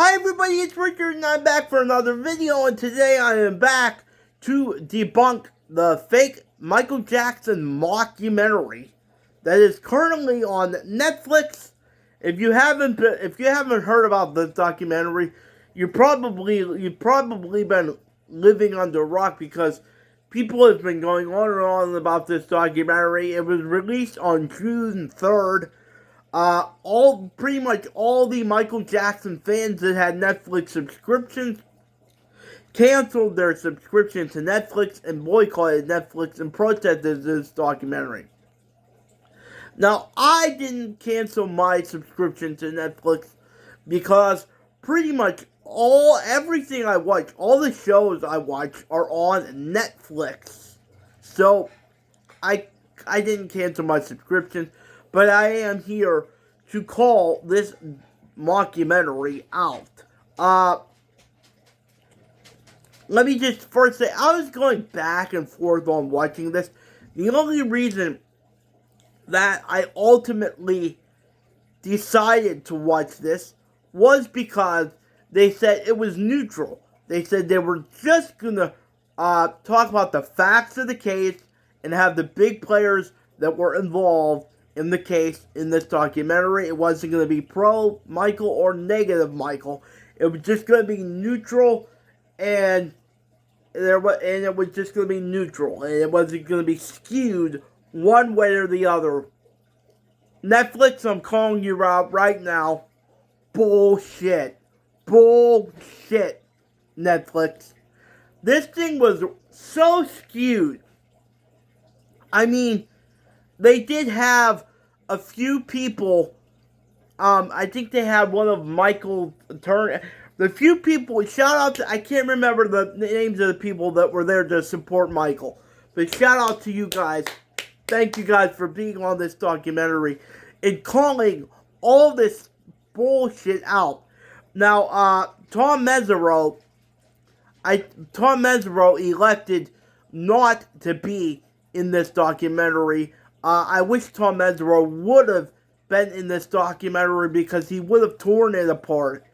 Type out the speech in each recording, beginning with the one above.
Hi everybody, it's Richard and I'm back for another video, and today I am back to debunk the fake Michael Jackson mockumentary that is currently on Netflix. If you haven't heard about this documentary, you've probably been living under a rock, because people have been going on and on about this documentary. It was released on June 3rd. Pretty much all the Michael Jackson fans that had Netflix subscriptions canceled their subscription to Netflix and boycotted Netflix and protested this documentary. Now, I didn't cancel my subscription to Netflix because pretty much everything I watch, all the shows I watch are on Netflix. So, I didn't cancel my subscription, but I am here to call this mockumentary out. Let me just first say, I was going back and forth on watching this. The only reason that I ultimately decided to watch this was because they said it was neutral. They said they were just going to talk about the facts of the case and have the big players that were involved in the case in this documentary. It wasn't going to be pro Michael or negative Michael. It was just going to be neutral, and it was just going to be neutral, and it wasn't going to be skewed one way or the other. Netflix, I'm calling you out right now. Bullshit. Bullshit, Netflix. This thing was so skewed. I mean, they did have a few people. I think they had one of Michael Turner. The few people, shout out to, I can't remember the names of the people that were there to support Michael. But shout out to you guys. Thank you guys for being on this documentary and calling all this bullshit out. Now, Tom Mesereau elected not to be in this documentary. I wish Tom Mesereau would have been in this documentary, because he would have torn it apart.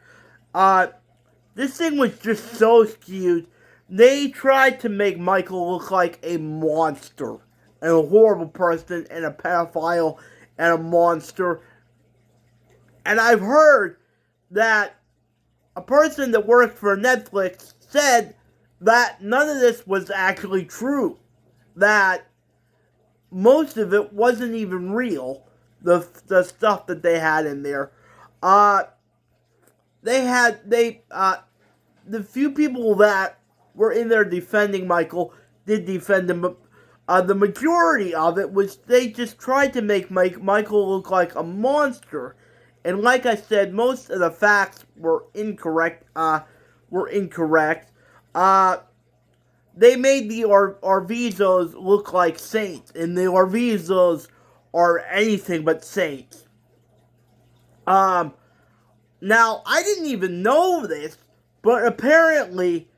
This thing was just so skewed. They tried to make Michael look like a monster, and a horrible person, and a pedophile, and a monster. And I've heard that a person that worked for Netflix said that none of this was actually true. That most of it wasn't even real, the stuff that they had in there. The few people that were in there defending Michael did defend him, but the majority of it was they just tried to make Michael look like a monster. And like I said, most of the facts were incorrect. They made the Arvizos look like saints, and the Arvizos are anything but saints. Now, I didn't even know this, but apparently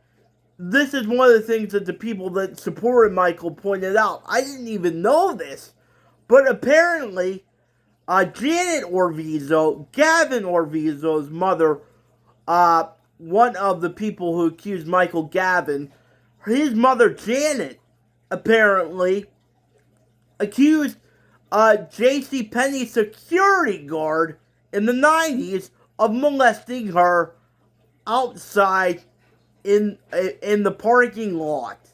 this is one of the things that the people that supported Michael pointed out. I didn't even know this, but apparently Janet Arvizo, Gavin Arvizo's mother, one of the people who accused Michael, Gavin, his mother Janet apparently accused JCPenney security guard in the 90s of molesting her outside in the parking lot,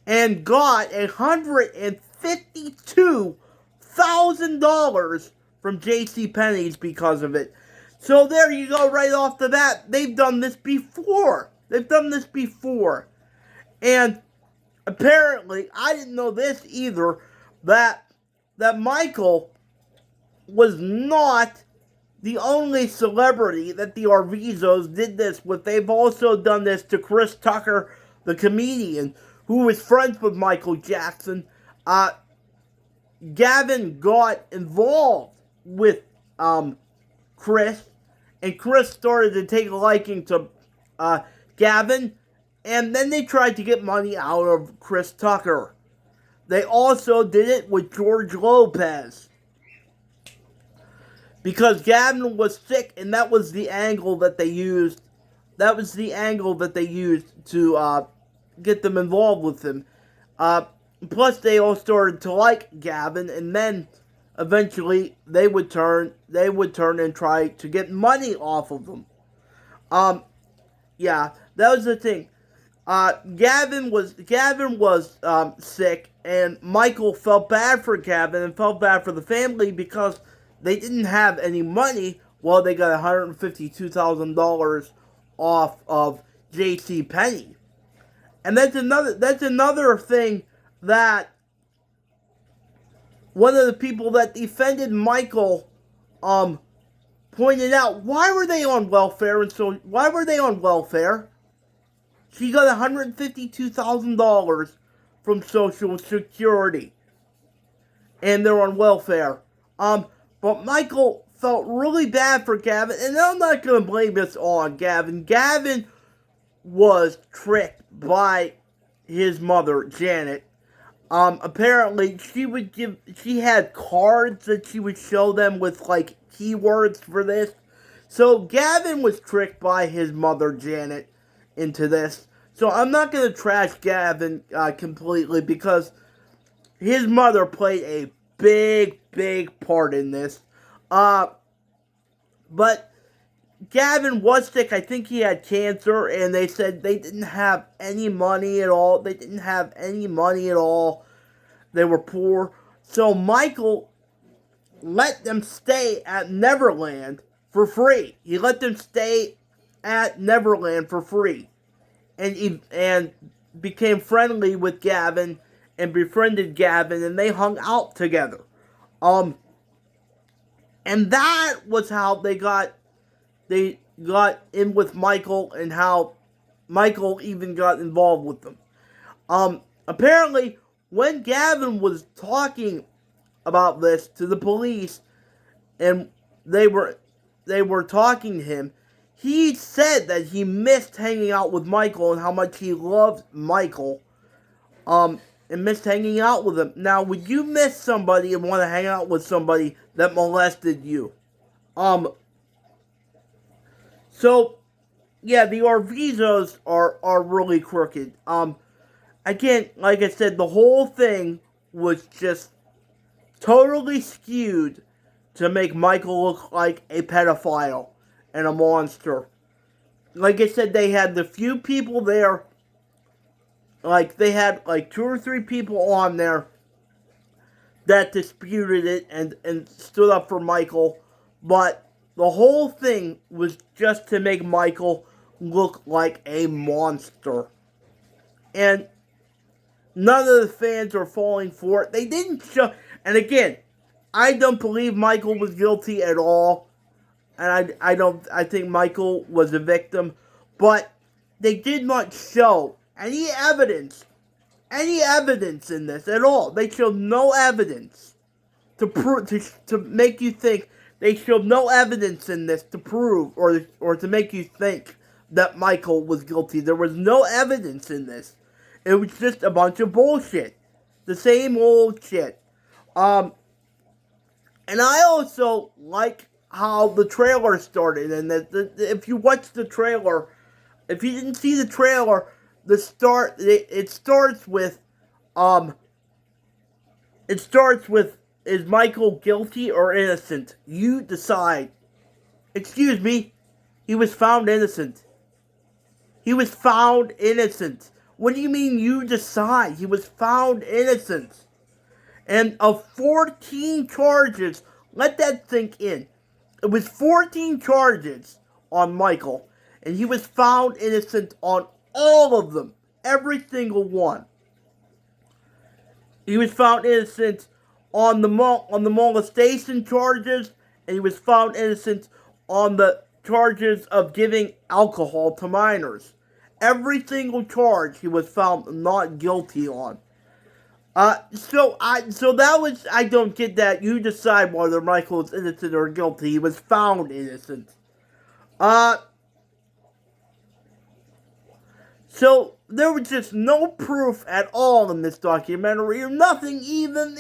and got $152,000 from JCPenney's because of it. So there you go, right off the bat. They've done this before. And apparently, I didn't know this either, that Michael was not the only celebrity that the Arvizos did this with. They've also done this to Chris Tucker, the comedian, who was friends with Michael Jackson. Gavin got involved with Chris, and Chris started to take a liking to Gavin, and then they tried to get money out of Chris Tucker. They also did it with George Lopez. because Gavin was sick, and that was the angle that they used. That was the angle that they used to get them involved with him. Plus, they all started to like Gavin, and then eventually they would turn and try to get money off of them. Yeah, that was the thing. Gavin was sick, and Michael felt bad for Gavin and felt bad for the family because they didn't have any money. Well, they got $152,000 off of J.C. Penney, and that's another thing that one of the people that defended Michael pointed out. Why were they on welfare? And so why were they on welfare? She got $152,000 from Social Security, and they're on welfare. But Michael felt really bad for Gavin, and I'm not going to blame this on Gavin. Gavin was tricked by his mother, Janet. Apparently, she had cards that she would show them with, like, keywords for this. So, Gavin was tricked by his mother, Janet, into this. So, I'm not going to trash Gavin completely because his mother played a big part in this. But Gavin was sick. I think he had cancer, and they said they didn't have any money at all. They were poor. So Michael let them stay at Neverland for free. He let them stay at Neverland for free. And became friendly with Gavin and befriended Gavin, and they hung out together. And that was how they got in with Michael, and how Michael even got involved with them. Apparently, when Gavin was talking about this to the police, and they were talking to him, he said that he missed hanging out with Michael and how much he loved Michael, and missed hanging out with him. Now, would you miss somebody and want to hang out with somebody that molested you? So, yeah, the Arvizos are really crooked. Again, like I said, the whole thing was just totally skewed to make Michael look like a pedophile and a monster. Like I said, they had the few people there, like they had like 2 or 3 people on there that disputed it and stood up for Michael, but the whole thing was just to make Michael look like a monster. And none of the fans are falling for it. They didn't show... And again, I don't believe Michael was guilty at all. And I think Michael was a victim. But they did not show any evidence in this at all. They showed no evidence to prove, to make you think. They showed no evidence in this to prove or to make you think that Michael was guilty. There was no evidence in this. It was just a bunch of bullshit. The same old shit. And I also like how the trailer started. And if you watch the trailer, if you didn't see the trailer, it starts with, is Michael guilty or innocent? You decide. Excuse me, he was found innocent. He was found innocent. What do you mean you decide? He was found innocent. And of 14 charges, let that sink in. It was 14 charges on Michael, and he was found innocent on all of them. Every single one. He was found innocent on the molestation charges, and he was found innocent on the charges of giving alcohol to minors. Every single charge he was found not guilty on. So that was, I don't get that. You decide whether Michael is innocent or guilty. He was found innocent. So there was just no proof at all in this documentary, or nothing even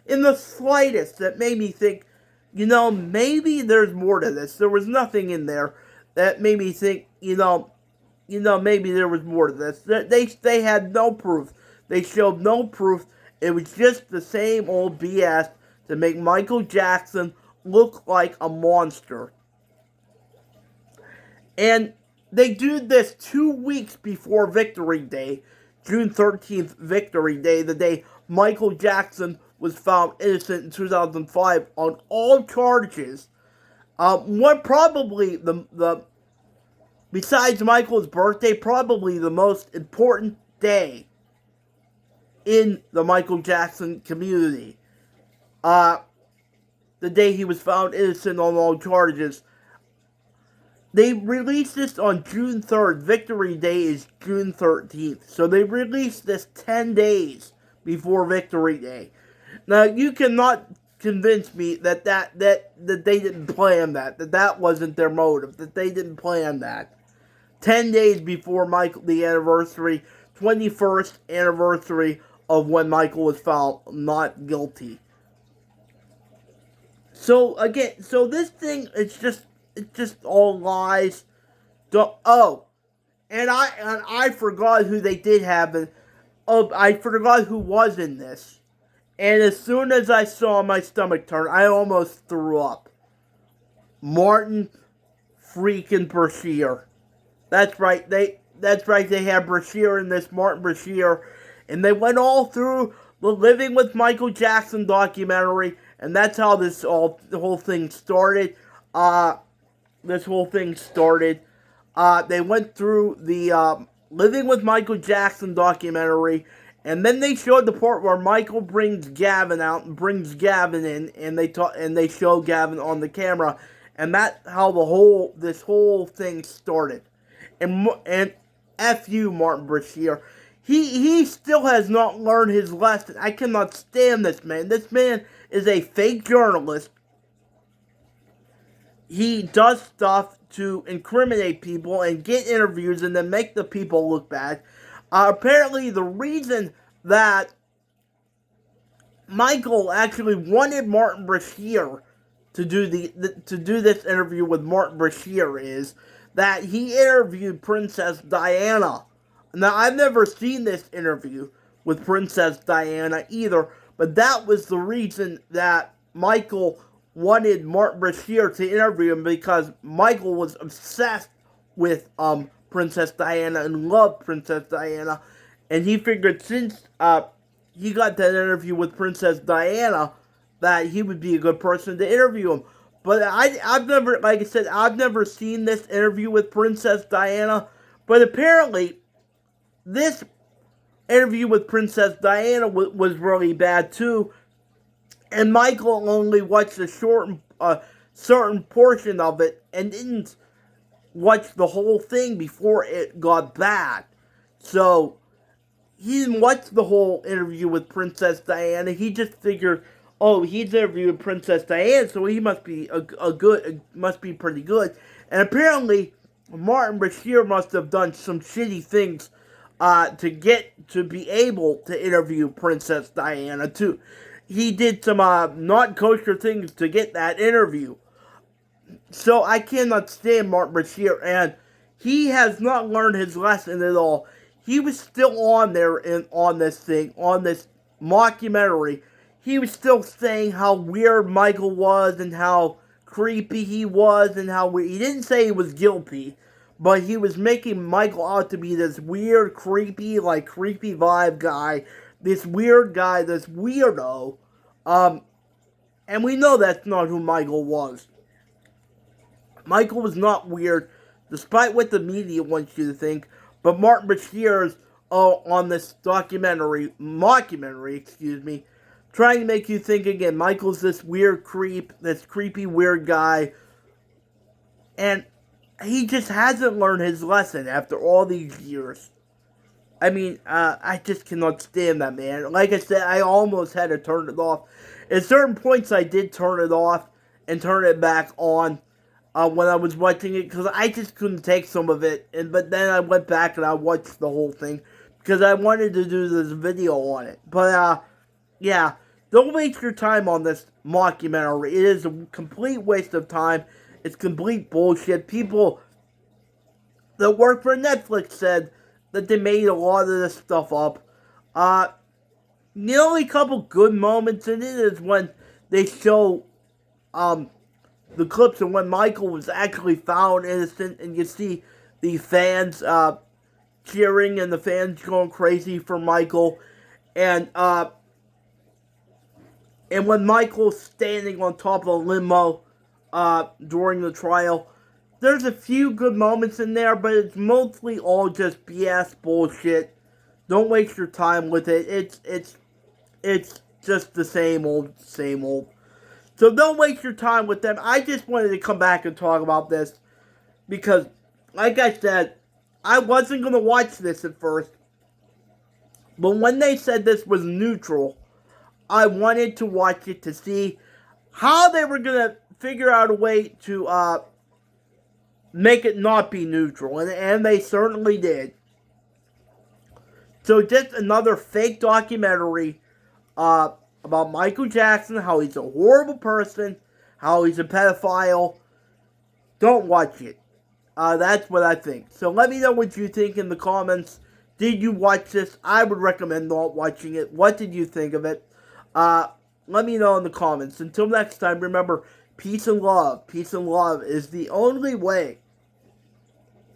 in the slightest that made me think maybe there's more to this. There was nothing in there that made me think, maybe there was more to this. They had no proof. They showed no proof. It was just the same old BS to make Michael Jackson look like a monster. And they do this 2 weeks before Victory Day, June 13th, Victory Day, the day Michael Jackson was found innocent in 2005 on all charges. What probably besides Michael's birthday, probably the most important day in the Michael Jackson community. The day he was found innocent on all charges. They released this on June 3rd. Victory Day is June 13th. So they released this 10 days before Victory Day. Now, you cannot convince me that they didn't plan that wasn't their motive, that they didn't plan that. 10 days before the anniversary, 21st anniversary of when Michael was found not guilty. So, again, this thing, it's just all lies. And I forgot who they did have. I forgot who was in this. And as soon as I saw my stomach turn, I almost threw up. Martin freaking Bashir. That's right. They had Bashir in this, Martin Bashir. And they went all through the Living with Michael Jackson documentary. And that's how the whole thing started. They went through the Living with Michael Jackson documentary, and then they showed the part where Michael brings Gavin out and brings Gavin in, and they show Gavin on the camera, and that's how this whole thing started. And F you, Martin Bashir. He still has not learned his lesson. I cannot stand this man. This man is a fake journalist. He does stuff to incriminate people and get interviews and then make the people look bad. Apparently, the reason that Michael actually wanted Martin Bashir to do this interview with Martin Bashir is that he interviewed Princess Diana. Now, I've never seen this interview with Princess Diana either, but that was the reason that Michael wanted Martin Bashir to interview him, because Michael was obsessed with Princess Diana and loved Princess Diana, and he figured since he got that interview with Princess Diana that he would be a good person to interview him. But I've never seen this interview with Princess Diana, but apparently this interview with Princess Diana was really bad too. And Michael only watched a certain portion of it and didn't watch the whole thing before it got bad. So, he didn't watch the whole interview with Princess Diana. He just figured, oh, he's interviewing Princess Diana, so he must be must be pretty good. And apparently, Martin Bashir must have done some shitty things to be able to interview Princess Diana too. He did some not kosher things to get that interview. So I cannot stand Martin Bashir, and he has not learned his lesson at all. He was still on there on this mockumentary. He was still saying how weird Michael was and how creepy he was and how weird. He didn't say he was guilty, but he was making Michael out to be this weird, creepy vibe guy. This weird guy, this weirdo. And we know that's not who Michael was. Michael was not weird, despite what the media wants you to think. But Martin Bashir's on this mockumentary, trying to make you think again. Michael's this weird creep, this creepy weird guy, and he just hasn't learned his lesson after all these years. I mean, I just cannot stand that man. Like I said, I almost had to turn it off. At certain points, I did turn it off and turn it back on when I was watching it, because I just couldn't take some of it. But then I went back and I watched the whole thing because I wanted to do this video on it. But, yeah. Don't waste your time on this mockumentary. It is a complete waste of time. It's complete bullshit. People that work for Netflix said that they made a lot of this stuff up. The only couple good moments in it is when they show the clips of when Michael was actually found innocent, and you see the fans cheering and the fans going crazy for Michael, and when Michael's standing on top of a limo during the trial. There's a few good moments in there, but it's mostly all just BS bullshit. Don't waste your time with it. It's just the same old, same old. So don't waste your time with them. I just wanted to come back and talk about this because, like I said, I wasn't going to watch this at first. But when they said this was neutral, I wanted to watch it to see how they were going to figure out a way to make it not be neutral. And they certainly did. So just another fake documentary about Michael Jackson, how he's a horrible person, how he's a pedophile. Don't watch it. That's what I think. So let me know what you think in the comments. Did you watch this? I would recommend not watching it. What did you think of it? Let me know in the comments. Until next time, remember, peace and love. Peace and love is the only way